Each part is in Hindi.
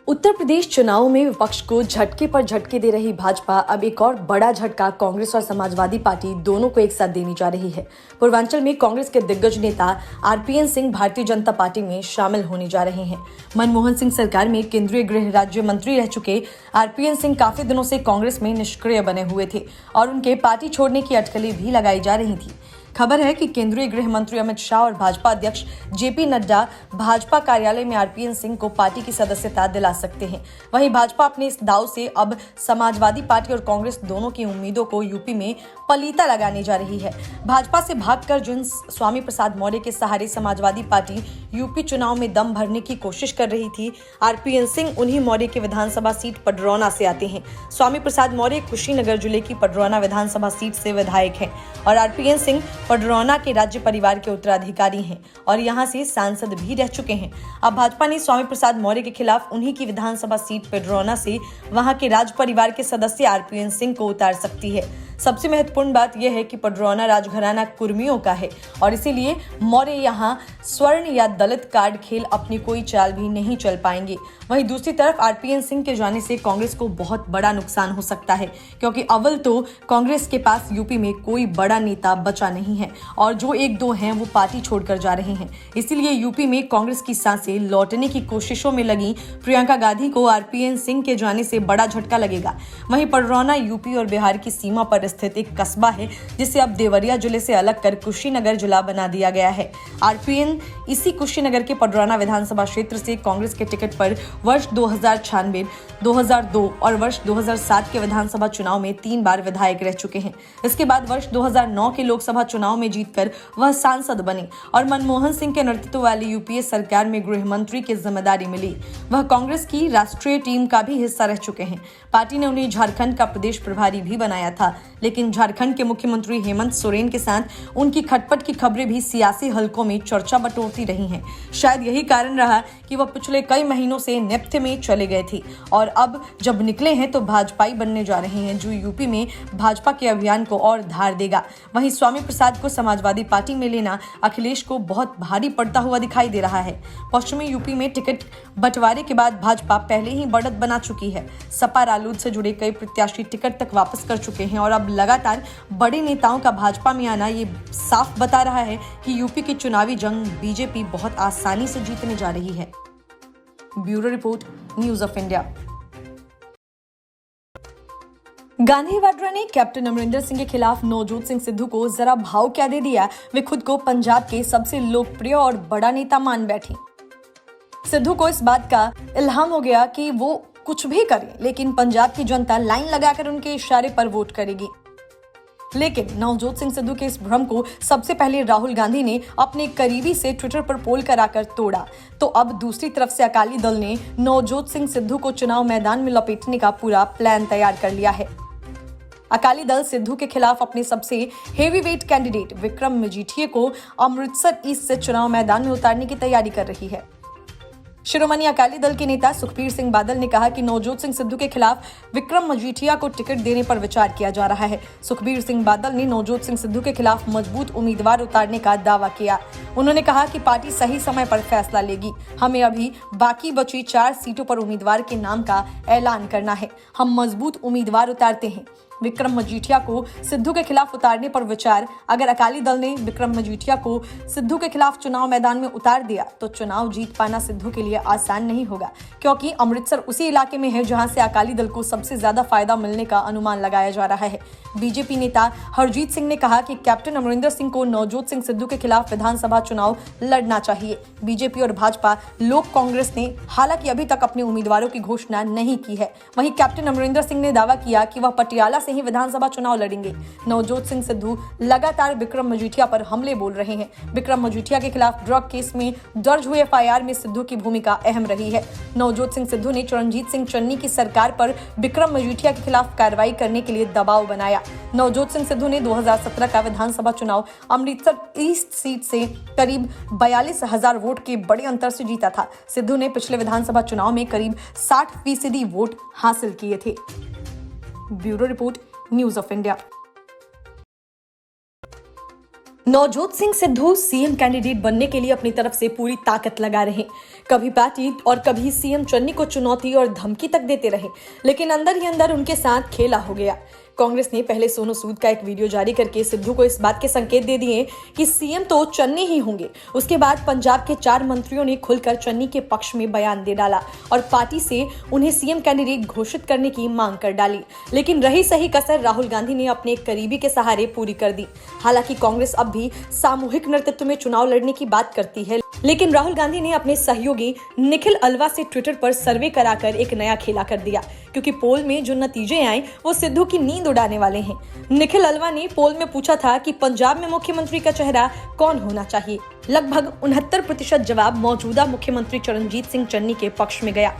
उत्तर प्रदेश चुनाव में विपक्ष को झटके पर झटके दे रही भाजपा अब एक और बड़ा झटका कांग्रेस और समाजवादी पार्टी दोनों को एक साथ देने जा रही है। पूर्वांचल में कांग्रेस के दिग्गज नेता आरपीएन सिंह भारतीय जनता पार्टी में शामिल होने जा रहे हैं। मनमोहन सिंह सरकार में केंद्रीय गृह राज्य मंत्री रह चुके आरपीएन सिंह काफी दिनों से कांग्रेस में निष्क्रिय बने हुए थे और उनके पार्टी छोड़ने की अटकलें भी लगाई जा रही थी। खबर है कि केंद्रीय गृह मंत्री अमित शाह और भाजपा अध्यक्ष जेपी नड्डा भाजपा कार्यालय में आरपीएन सिंह को पार्टी की सदस्यता दिला सकते हैं। वहीं भाजपा अपने इस दाव से अब समाजवादी पार्टी और कांग्रेस दोनों की उम्मीदों को यूपी में पलीता लगाने जा रही है। भाजपा से भागकर जिन स्वामी प्रसाद मौर्य के सहारे समाजवादी पार्टी यूपी चुनाव में दम भरने की कोशिश कर रही थी, आरपीएन सिंह उन्हीं मौर्य की विधानसभा सीट पडरौना से आते हैं। स्वामी प्रसाद मौर्य कुशीनगर जिले की पडरौना विधानसभा सीट से विधायक हैं और आरपीएन सिंह पडरौना के राज्य परिवार के उत्तराधिकारी हैं और यहां से सांसद भी रह चुके हैं। अब भाजपा ने स्वामी प्रसाद मौर्य के खिलाफ उन्हीं की विधानसभा सीट पडरौना से वहां के राज्य परिवार के सदस्य आरपीएन सिंह को उतार सकती है। सबसे महत्वपूर्ण बात यह है कि पडरौना राजघराना कुर्मियों का है और इसीलिए मौर्य यहां स्वर्ण या दलित कार्ड खेल अपनी कोई चाल भी नहीं चल पाएंगे। वहीं दूसरी तरफ आरपीएन सिंह के जाने से कांग्रेस को बहुत बड़ा नुकसान हो सकता है, क्योंकि अव्वल तो कांग्रेस के पास यूपी में कोई बड़ा नेता बचा नहीं है और जो एक दो हैं वो पार्टी छोड़कर जा रहे हैं। इसीलिए यूपी में कांग्रेस की सांसें लौटने की कोशिशों में लगी प्रियंका गांधी को आरपीएन सिंह के जाने से बड़ा झटका लगेगा। वहीं पडरौना यूपी और बिहार की सीमा पर स्थित एक कस्बा है जिसे अब देवरिया जिले से अलग कर कुशीनगर जिला बना दिया गया है। आरपीएन इसी कुशीनगर के पडरौना विधानसभा क्षेत्र से कांग्रेस के टिकट पर वर्ष 2096, 2002 और वर्ष 2007 के विधानसभा चुनाव में 3 बार विधायक रह चुके हैं। इसके बाद वर्ष 2009 के लोकसभा चुनाव में जीतकर वह सांसद बने और मनमोहन सिंह के नेतृत्व वाली यूपीए सरकार में गृह मंत्री की जिम्मेदारी मिली। वह कांग्रेस की राष्ट्रीय टीम का भी हिस्सा रह चुके हैं। पार्टी ने उन्हें झारखंड का प्रदेश प्रभारी भी बनाया था, लेकिन झारखंड के मुख्यमंत्री हेमंत सोरेन के साथ उनकी खटपट की खबरें भी सियासी हलकों में चर्चा बटोरती रही हैं। शायद यही कारण रहा कि वह पिछले कई महीनों से नेपथ्य में चले गए थे और अब जब निकले हैं तो भाजपाई बनने जा रहे हैं, जो यूपी में भाजपा के अभियान को और धार देगा। वहीं स्वामी प्रसाद को समाजवादी पार्टी में लेना अखिलेश को बहुत भारी पड़ता हुआ दिखाई दे रहा है। पश्चिमी यूपी में टिकट बंटवारे के बाद भाजपा पहले ही बढ़त बना चुकी है। सपा रालोद से जुड़े कई प्रत्याशी टिकट तक वापस कर चुके हैं और अब लगातार बड़े नेताओं का भाजपा में आना ये साफ बता रहा है कि यूपी की चुनावी जंग बीजेपी बहुत आसानी से जीतने जा रही है। Bureau report, news of India. Gandhi Vadra ने कैप्टन अमरिंदर सिंह के खिलाफ नवजोत सिंह सिद्धू को जरा भाव क्या दे दिया। वे खुद को पंजाब के सबसे लोकप्रिय और बड़ा नेता मान बैठी। सिद्धू को इस बात का इल्हाम हो गया कि वो कुछ भी करें, लेकिन पंजाब की जनता लाइन लगाकर उनके इशारे पर वोट करेगी। लेकिन नवजोत सिंह सिद्धू के इस भ्रम को सबसे पहले राहुल गांधी ने अपने करीबी से ट्विटर पर पोल कराकर तोड़ा, तो अब दूसरी तरफ से अकाली दल ने नवजोत सिंह सिद्धू को चुनाव मैदान में लपेटने का पूरा प्लान तैयार कर लिया है। अकाली दल सिद्धू के खिलाफ अपने सबसे हेवीवेट कैंडिडेट विक्रम मजीठिया को अमृतसर ईस्ट से चुनाव मैदान में उतारने की तैयारी कर रही है। शिरोमणि अकाली दल के नेता सुखबीर सिंह बादल ने कहा कि नवजोत सिंह सिद्धू के खिलाफ विक्रम मजीठिया को टिकट देने पर विचार किया जा रहा है। सुखबीर सिंह बादल ने नवजोत सिंह सिद्धू के खिलाफ मजबूत उम्मीदवार उतारने का दावा किया। उन्होंने कहा कि पार्टी सही समय पर फैसला लेगी। हमें अभी बाकी बची 4 सीटों पर उम्मीदवार के नाम का ऐलान करना है। हम मजबूत उम्मीदवार उतारते हैं। विक्रम मजीठिया को सिद्धू के खिलाफ उतारने पर विचार। अगर अकाली दल ने विक्रम मजीठिया को सिद्धू के खिलाफ चुनाव मैदान में उतार दिया तो चुनाव जीत पाना सिद्धू के लिए आसान नहीं होगा, क्योंकि अमृतसर उसी इलाके में है जहां से अकाली दल को सबसे ज्यादा फायदा मिलने का अनुमान लगाया जा रहा है। बीजेपी नेता हरजीत सिंह ने कहा कि कैप्टन अमरिंदर सिंह को नवजोत सिंह सिद्धू के खिलाफ विधानसभा चुनाव लड़ना चाहिए। बीजेपी और भाजपा लोक कांग्रेस ने हालांकि अभी तक अपने उम्मीदवारों की घोषणा नहीं की है। वहीं कैप्टन अमरिंदर सिंह ने दावा किया कि वह पटियाला से ही विधानसभा चुनाव लड़ेंगे। नवजोत सिंह सिद्धू लगातार विक्रम मजीठिया पर हमले बोल रहे हैं। विक्रम मजीठिया के खिलाफ ड्रग केस में दर्ज हुए एफआईआर में सिद्धू की भूमिका अहम रही है। नवजोत सिंह सिद्धू ने चरणजीत सिंह चन्नी की सरकार पर विक्रम मजीठिया के खिलाफ कार्रवाई करने के लिए दबाव बनाया। नवजोत सिंह सिद्धू ने 2017 का विधानसभा चुनाव अमृतसर ईस्ट सीट से करीब 42,000 वोट के बड़े अंतर से जीता था। सिद्धू ने पिछले विधानसभा चुनाव में करीब 60% वोट हासिल किए थे। Bureau report, news of India. Navjot Singh Sidhu CM candidate बनने के लिए अपनी तरफ से पूरी ताकत लगा रहे। कभी पार्टी और कभी सीएम चन्नी को चुनौती और धमकी तक देते रहे, लेकिन अंदर ही अंदर उनके साथ खेला हो गया। कांग्रेस ने पहले सोनू सूद का एक वीडियो जारी करके सिद्धू को इस बात के संकेत दे दिए कि सीएम तो चन्नी ही होंगे। उसके बाद पंजाब के 4 मंत्रियों ने खुलकर चन्नी के पक्ष में बयान दे डाला और पार्टी से उन्हें सीएम कैंडिडेट घोषित करने की मांग कर डाली। लेकिन रही सही कसर राहुल गांधी ने अपने एक करीबी के सहारे पूरी कर दी। हालांकि कांग्रेस अब भी सामूहिक नेतृत्व में चुनाव लड़ने की बात करती है, लेकिन राहुल गांधी ने अपने सहयोगी निखिल अल्वा से ट्विटर पर सर्वे कराकर एक नया खेला कर दिया, क्योंकि पोल में जो नतीजे आए वो सिद्धू की नींद उड़ाने वाले हैं। निखिल अल्वा ने पोल में पूछा था कि पंजाब में मुख्यमंत्री का चेहरा कौन होना चाहिए। लगभग 69% जवाब मौजूदा मुख्यमंत्री चरणजीत सिंह चन्नी के पक्ष में गया।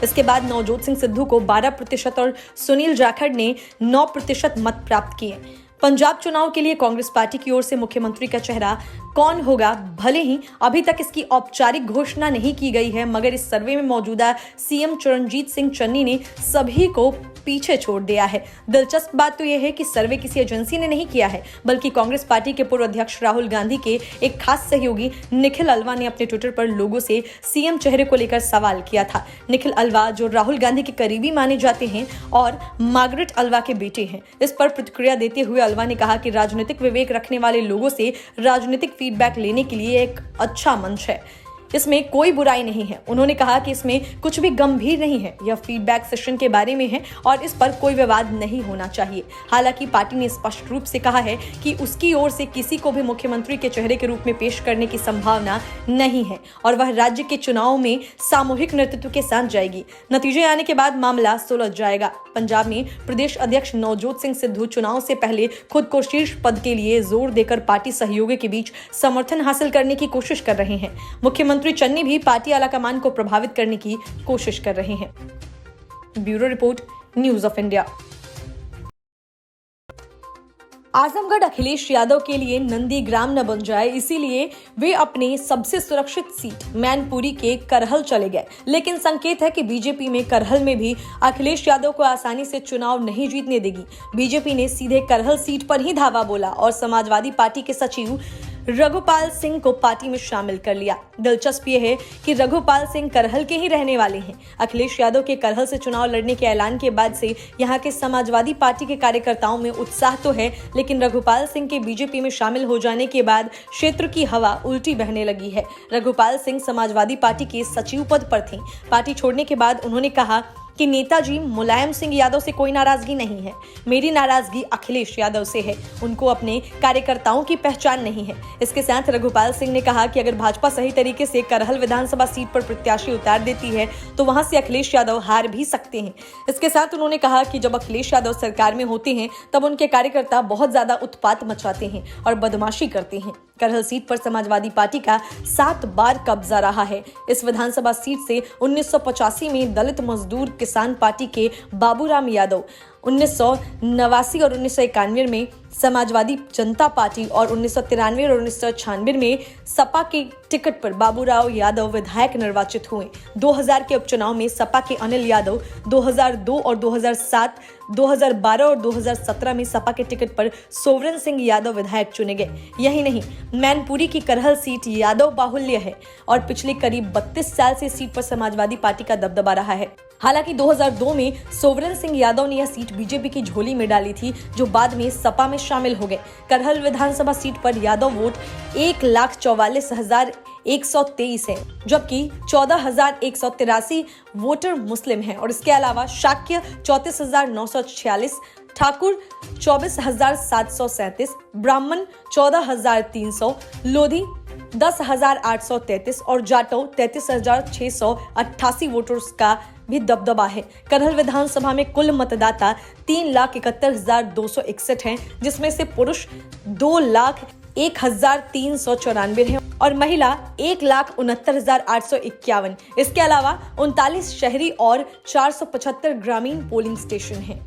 इसके बाद नवजोत सिंह सिद्धू को 12% और सुनील जाखड़ ने 9% मत प्राप्त किए। पंजाब चुनाव के लिए कांग्रेस पार्टी की ओर से मुख्यमंत्री का चेहरा कौन होगा, भले ही अभी तक इसकी औपचारिक घोषणा नहीं की गई है, मगर इस सर्वे में मौजूदा सीएम चरणजीत सिंह चन्नी ने सभी को पीछे छोड़ दिया है। दिलचस्प बात तो यह है कि सर्वे किसी एजेंसी ने नहीं किया है, बल्कि कांग्रेस पार्टी के पूर्व अध्यक्ष राहुल गांधी के एक खास सहयोगी निखिल अल्वा ने अपने ट्विटर पर लोगों से सीएम चेहरे को लेकर सवाल किया था। निखिल अल्वा, जो राहुल गांधी के करीबी माने जाते हैं और मार्गरेट अल्वा के बेटे हैं, इस पर प्रतिक्रिया देते हुए अल्वा ने कहा कि राजनीतिक विवेक रखने वाले लोगों से राजनीतिक फीडबैक लेने के लिए एक अच्छा मंच है, इसमें कोई बुराई नहीं है। उन्होंने कहा कि इसमें कुछ भी गंभीर नहीं है, यह फीडबैक सेशन के बारे में है और इस पर कोई विवाद नहीं होना चाहिए। हालांकि पार्टी ने स्पष्ट रूप से कहा है कि उसकी ओर से किसी को भी मुख्यमंत्री के चेहरे के रूप में पेश करने की संभावना नहीं है और वह राज्य के चुनाव में सामूहिक नेतृत्व के साथ जाएगी। नतीजे आने के बाद मामला सुलझ जाएगा। पंजाब में प्रदेश अध्यक्ष नवजोत सिंह सिद्धू चुनाव से पहले खुद को शीर्ष पद के लिए जोर देकर पार्टी सहयोगी के बीच समर्थन हासिल करने की कोशिश कर रहे हैं। मुख्यमंत्री चन्नी भी पार्टी आलाकमान को प्रभावित करने की कोशिश कर रहे हैं। Bureau report, news of India. Azamgarh Akhilesh Yadav के लिए नंदीग्राम न बन जाए, इसीलिए वे अपने सबसे सुरक्षित सीट मैनपुरी के करहल चले गए। लेकिन संकेत है कि बीजेपी में करहल में भी अखिलेश यादव को आसानी से चुनाव नहीं जीतने देगी। बीजेपी ने सीधे करहल सीट पर ही धावा बोला और समाजवादी पार्टी के सचिव रघुपाल सिंह को पार्टी में शामिल कर लिया। दिलचस्प ये है कि रघुपाल सिंह करहल के ही रहने वाले हैं। अखिलेश यादव के करहल से चुनाव लड़ने के ऐलान के बाद से यहां के समाजवादी पार्टी के कार्यकर्ताओं में उत्साह तो है, लेकिन रघुपाल सिंह के बीजेपी में शामिल हो जाने के बाद क्षेत्र की हवा उल्टी बहने लगी है। रघुपाल सिंह समाजवादी पार्टी के सचिव पद पर थे। पार्टी छोड़ने के बाद उन्होंने कहा कि नेताजी मुलायम सिंह यादव से कोई नाराजगी नहीं है, मेरी नाराजगी अखिलेश यादव से है। उनको अपने कार्यकर्ताओं की पहचान नहीं है। इसके साथ रघुपाल सिंह ने कहा कि अगर भाजपा सही तरीके से करहल विधानसभा सीट पर प्रत्याशी उतार देती है तो वहां से अखिलेश यादव हार भी सकते हैं। इसके साथ उन्होंने कहा कि जब अखिलेश यादव सरकार में होते हैं तब उनके कार्यकर्ता बहुत ज्यादा उत्पात मचाते हैं और बदमाशी करते हैं। करहल सीट पर समाजवादी पार्टी का 7 बार कब्जा रहा है। इस विधानसभा सीट से 1985 में दलित मजदूर किसान पार्टी के बाबूराम यादव, 1989 और 1991 में समाजवादी जनता पार्टी और 1993 और 1996 में सपा के टिकट पर बाबूराव यादव विधायक निर्वाचित हुए। 2000 के उपचुनाव में सपा के अनिल यादव, 2002 और 2007, 2012 और 2017 में सपा के टिकट पर सोवरन सिंह यादव विधायक चुने गए। यही नहीं, मैनपुरी की करहल सीट यादव बाहुल्य है और पिछले करीब 32 साल से सीट पर समाजवादी पार्टी का दबदबा रहा है। हालांकि 2002 में सोवरन सिंह यादव ने यह सीट बीजेपी की झोली में डाली थी, जो बाद में सपा में शामिल हो गए। करहल विधानसभा सीट पर यादव वोट 1,44,123 है, जबकि 14,183 वोटर मुस्लिम हैं और इसके अलावा शाक्य 34,946, ठाकुर 24,737, ब्राह्मण 14,300, लोधी 10,833 और जाटव 33,688 वोटर्स का भी दबदबा है। करहल विधानसभा में कुल मतदाता 3,71,261 हैं, जिसमें से पुरुष 2,01,394 हैं और महिला 1,69,851। इसके अलावा 39 शहरी और 475 ग्रामीण पोलिंग स्टेशन हैं।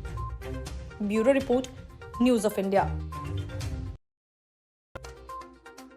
Bureau report, news of India.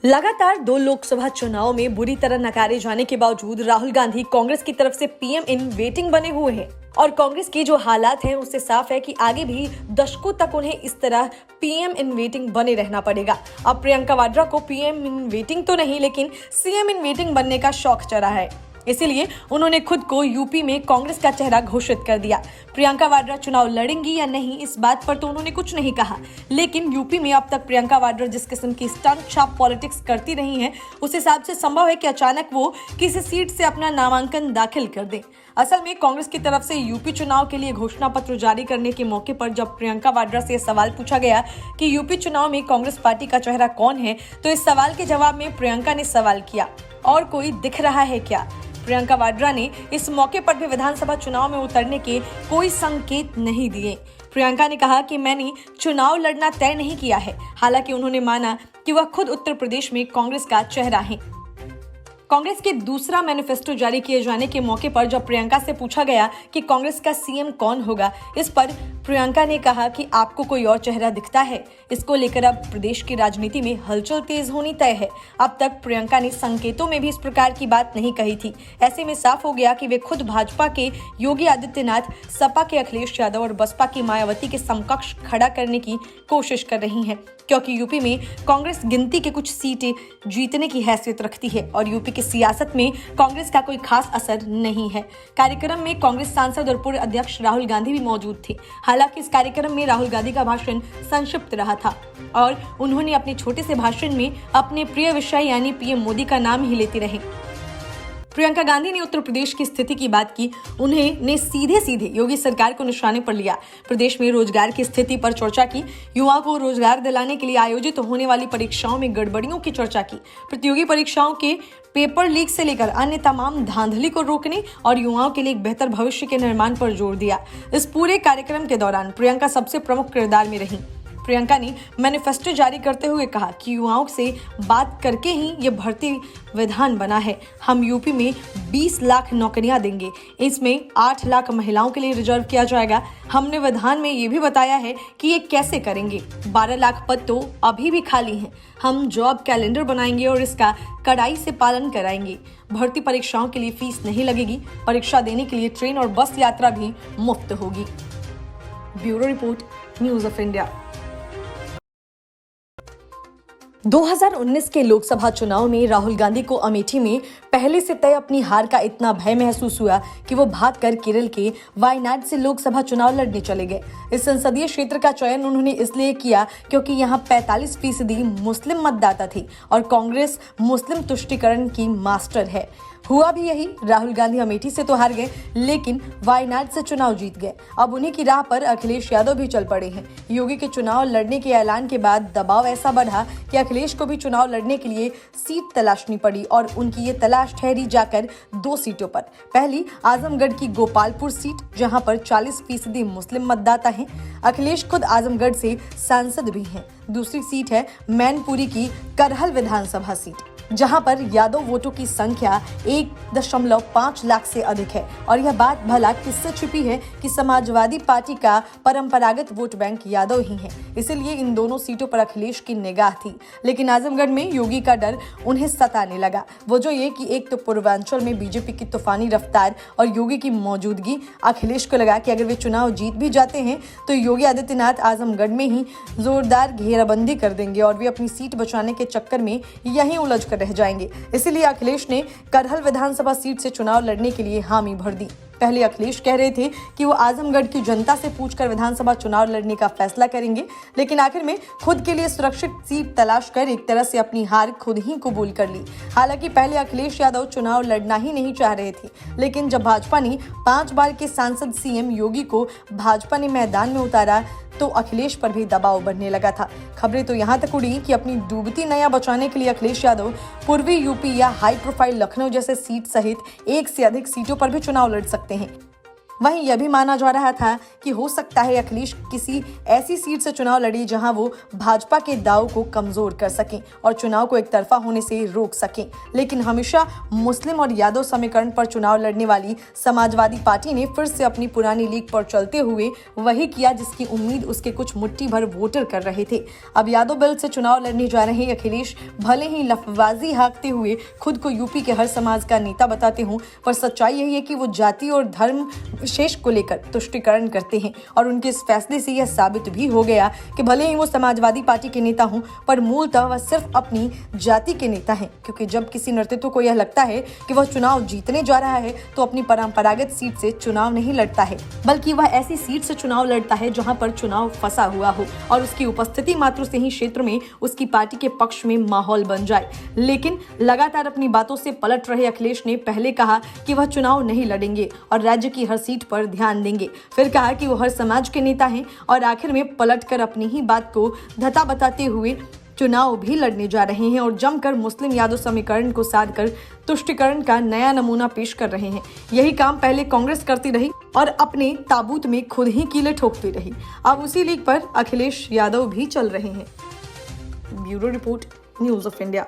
लगातार 2 लोकसभा चुनाव में बुरी तरह नकारे जाने के बावजूद राहुल गांधी कांग्रेस की तरफ से पीएम इन वेटिंग बने हुए हैं और कांग्रेस की जो हालात हैं उससे साफ है कि आगे भी दशकों तक उन्हें इस तरह पीएम इन वेटिंग बने रहना पड़ेगा। अब प्रियंका वाड्रा को पीएम इन वेटिंग तो नहीं लेकिन सीएम इन वेटिंग बनने का शौक चढ़ा है, इसीलिए उन्होंने खुद को यूपी में कांग्रेस का चेहरा घोषित कर दिया। प्रियंका वाड्रा चुनाव लड़ेंगी या नहीं इस बात पर तो उन्होंने कुछ नहीं कहा, लेकिन यूपी में अब तक प्रियंका वाड्रा जिस किस्म की स्टंट छाप पॉलिटिक्स करती रही हैं, उस हिसाब से संभव है कि अचानक वो किसी सीट से अपना नामांकन दाखिल कर दें। असल में कांग्रेस की तरफ से यूपी चुनाव के लिए घोषणा पत्र जारी करने के मौके पर जब प्रियंका वाड्रा से सवाल पूछा गया कि यूपी चुनाव में कांग्रेस पार्टी का चेहरा कौन है, तो इस सवाल के जवाब में प्रियंका ने सवाल किया, और कोई दिख रहा है क्या? प्रियंका वाड्रा ने इस मौके पर भी विधानसभा चुनाव में उतरने के कोई संकेत नहीं दिए। प्रियंका ने कहा कि मैंने चुनाव लड़ना तय नहीं किया है। हालांकि उन्होंने माना कि वह खुद उत्तर प्रदेश में कांग्रेस का चेहरा है। कांग्रेस के दूसरा मैनिफेस्टो जारी किए जाने के मौके पर जब प्रियंका से पूछा गया कि कांग्रेस का सीएम कौन होगा, इस पर प्रियंका ने कहा कि आपको कोई और चेहरा दिखता है। इसको लेकर अब प्रदेश की राजनीति में हलचल तेज होनी तय है। अब तक प्रियंका ने संकेतों में भी इस प्रकार की बात नहीं कही थी। ऐसे में साफ हो गया कि वे खुद भाजपा के योगी आदित्यनाथ, सपा के अखिलेश यादव और बसपा की मायावती के समकक्ष खड़ा करने की कोशिश कर रही हैं, क्योंकि यूपी में कांग्रेस गिनती के कुछ सीटें जीतने की हैसियत रखती है और यूपी की सियासत में कांग्रेस का कोई खास असर नहीं है। कार्यक्रम में कांग्रेस सांसद और पूर्व अध्यक्ष राहुल गांधी भी मौजूद थे। हालांकि इस कार्यक्रम में राहुल गांधी का भाषण संक्षिप्त रहा था और उन्होंने अपने छोटे से भाषण में अपने प्रिय विषय यानी पीएम मोदी का नाम ही लेते रहे। प्रियंका गांधी ने उत्तर प्रदेश की स्थिति की बात की। उन्होंने सीधे योगी सरकार को निशाने पर लिया। प्रदेश में रोजगार की स्थिति पर चर्चा की। युवाओं को रोजगार दिलाने के लिए आयोजित होने वाली परीक्षाओं में गड़बड़ियों की चर्चा की। प्रतियोगी परीक्षाओं के पेपर लीक से लेकर अन्य तमाम धांधली को रोकने और युवाओं के लिए एक बेहतर भविष्य के निर्माण पर जोर दिया। इस पूरे कार्यक्रम के दौरान प्रियंका सबसे प्रमुख किरदार में रही। प्रियंका ने मैनिफेस्टो जारी करते हुए कहा कि युवाओं से बात करके ही ये भर्ती विधान बना है। हम यूपी में 20 लाख नौकरियां देंगे, इसमें 8 लाख महिलाओं के लिए रिजर्व किया जाएगा। हमने विधान में ये भी बताया है कि ये कैसे करेंगे। 12 लाख पद तो अभी भी खाली हैं। हम जॉब कैलेंडर बनाएंगे और इसका कड़ाई से पालन कराएंगे। भर्ती परीक्षाओं के लिए फीस नहीं लगेगी। परीक्षा देने के लिए ट्रेन और बस यात्रा भी मुफ्त होगी। Bureau report, news of India. 2019 के लोकसभा चुनाव में राहुल गांधी को अमेठी में पहले से तय अपनी हार का इतना भय महसूस हुआ कि वो भागकर केरल के वायनाड से लोकसभा चुनाव लड़ने चले गए। इस संसदीय क्षेत्र का चयन उन्होंने इसलिए किया क्योंकि यहाँ 45% मुस्लिम मतदाता थे और कांग्रेस मुस्लिम तुष्टीकरण की मास्टर है। हुआ भी यही। राहुल गांधी अमेठी से तो हार गए लेकिन वायनाड से चुनाव जीत गए। अब उन्हीं की राह पर अखिलेश यादव भी चल पड़े हैं। योगी के चुनाव लड़ने के ऐलान के बाद दबाव ऐसा बढ़ा कि अखिलेश को भी चुनाव लड़ने के लिए सीट तलाशनी पड़ी और उनकी ये तलाश ठहरी जाकर 2 सीटों पर। पहली आजमगढ़ की गोपालपुर सीट, जहां पर 40% मुस्लिम मतदाता हैं। अखिलेश खुद आजमगढ़ से सांसद भी हैं। दूसरी सीट है मैनपुरी की करहल विधानसभा सीट, जहां पर यादव वोटों की संख्या 1.5 लाख से अधिक है और यह बात भला किससे छिपी है कि समाजवादी पार्टी का परंपरागत वोट बैंक यादव ही है। इसलिए इन दोनों सीटों पर अखिलेश की निगाह थी, लेकिन आजमगढ़ में योगी का डर उन्हें सताने लगा। वो जो ये कि एक तो पूर्वांचल में बीजेपी की तूफानी रफ्तार और योगी की मौजूदगी। अखिलेश को लगा कि अगर वे चुनाव जीत भी जाते हैं तो योगी आदित्यनाथ आजमगढ़ में ही जोरदार घेराबंदी कर देंगे और वे अपनी सीट बचाने के चक्कर में यहीं उलझ रह जाएंगे। इसलिए अखिलेश ने करहल विधानसभा सीट से चुनाव लड़ने के लिए हामी भर दी। पहले अखिलेश कह रहे थे कि वो आजमगढ़ की जनता से पूछकर विधानसभा चुनाव लड़ने का फैसला करेंगे, लेकिन आखिर में खुद के लिए सुरक्षित सीट तलाश कर एक तरह से अपनी हार खुद ही कबूल कर ली। हालांकि पहले अखिलेश यादव चुनाव लड़ना ही नहीं चाह रहे थे, लेकिन जब भाजपा ने 5 बार के सांसद सीएम योगी को भाजपा ने मैदान में उतारा तो अखिलेश पर भी दबाव बढ़ने लगा था। खबरें तो यहाँ तक उड़ी कि अपनी डूबती नैया बचाने के लिए अखिलेश यादव पूर्वी यूपी या हाई प्रोफाइल लखनऊ जैसे सीट सहित 1 से अधिक सीटों पर भी चुनाव लड़ सकते हैं। वहीं यह भी माना जा रहा था कि हो सकता है अखिलेश किसी ऐसी सीट से चुनाव लड़े जहां वो भाजपा के दाव को कमजोर कर सकें और चुनाव को एक तरफा होने से रोक सकें। लेकिन हमेशा मुस्लिम और यादव समीकरण पर चुनाव लड़ने वाली समाजवादी पार्टी ने फिर से अपनी पुरानी लीग पर चलते हुए वही किया जिसकी उम्मीद उसके कुछ मुट्ठी भर वोटर कर रहे थे। अब यादव बेल्ट से चुनाव लड़ने जा रहे अखिलेश भले ही लफबाजी हाँकते हुए खुद को यूपी के हर समाज का नेता बताते हों, पर सच्चाई यही है कि वो जाति और धर्म विशेष को लेकर तुष्टीकरण करते हैं। और उनके इस फैसले से यह साबित भी हो गया कि भले ही वो समाजवादी पार्टी के नेता हों, पर मूलतः वह सिर्फ अपनी जाति के नेता हैं। क्योंकि जब किसी नेतृत्व को यह लगता है कि वह चुनाव जीतने जा रहा है तो अपनी परंपरागत सीट से चुनाव नहीं लड़ता है, बल्कि वह ऐसी सीट से चुनाव लड़ता है जहां पर चुनाव फंसा हुआ हो और उसकी उपस्थिति मात्र से ही क्षेत्र में उसकी पार्टी के पक्ष में माहौल बन जाए। लेकिन लगातार अपनी बातों से पलट रहे अखिलेश ने पहले कहा कि वह चुनाव नहीं लड़ेंगे और राज्य की हर सीट पर ध्यान देंगे, फिर कहा कि वो हर समाज के नेता हैं और आखिर में पलटकर अपनी ही बात को धता बताते हुए चुनाव भी लड़ने जा रहे हैं और जमकर मुस्लिम यादव समीकरण को साध कर तुष्टीकरण का नया नमूना पेश कर रहे हैं। यही काम पहले कांग्रेस करती रही और अपने ताबूत में खुद ही कीले ठोकती रही। अब उसी लीग पर अखिलेश यादव भी चल रहे हैं। Bureau report, news of India.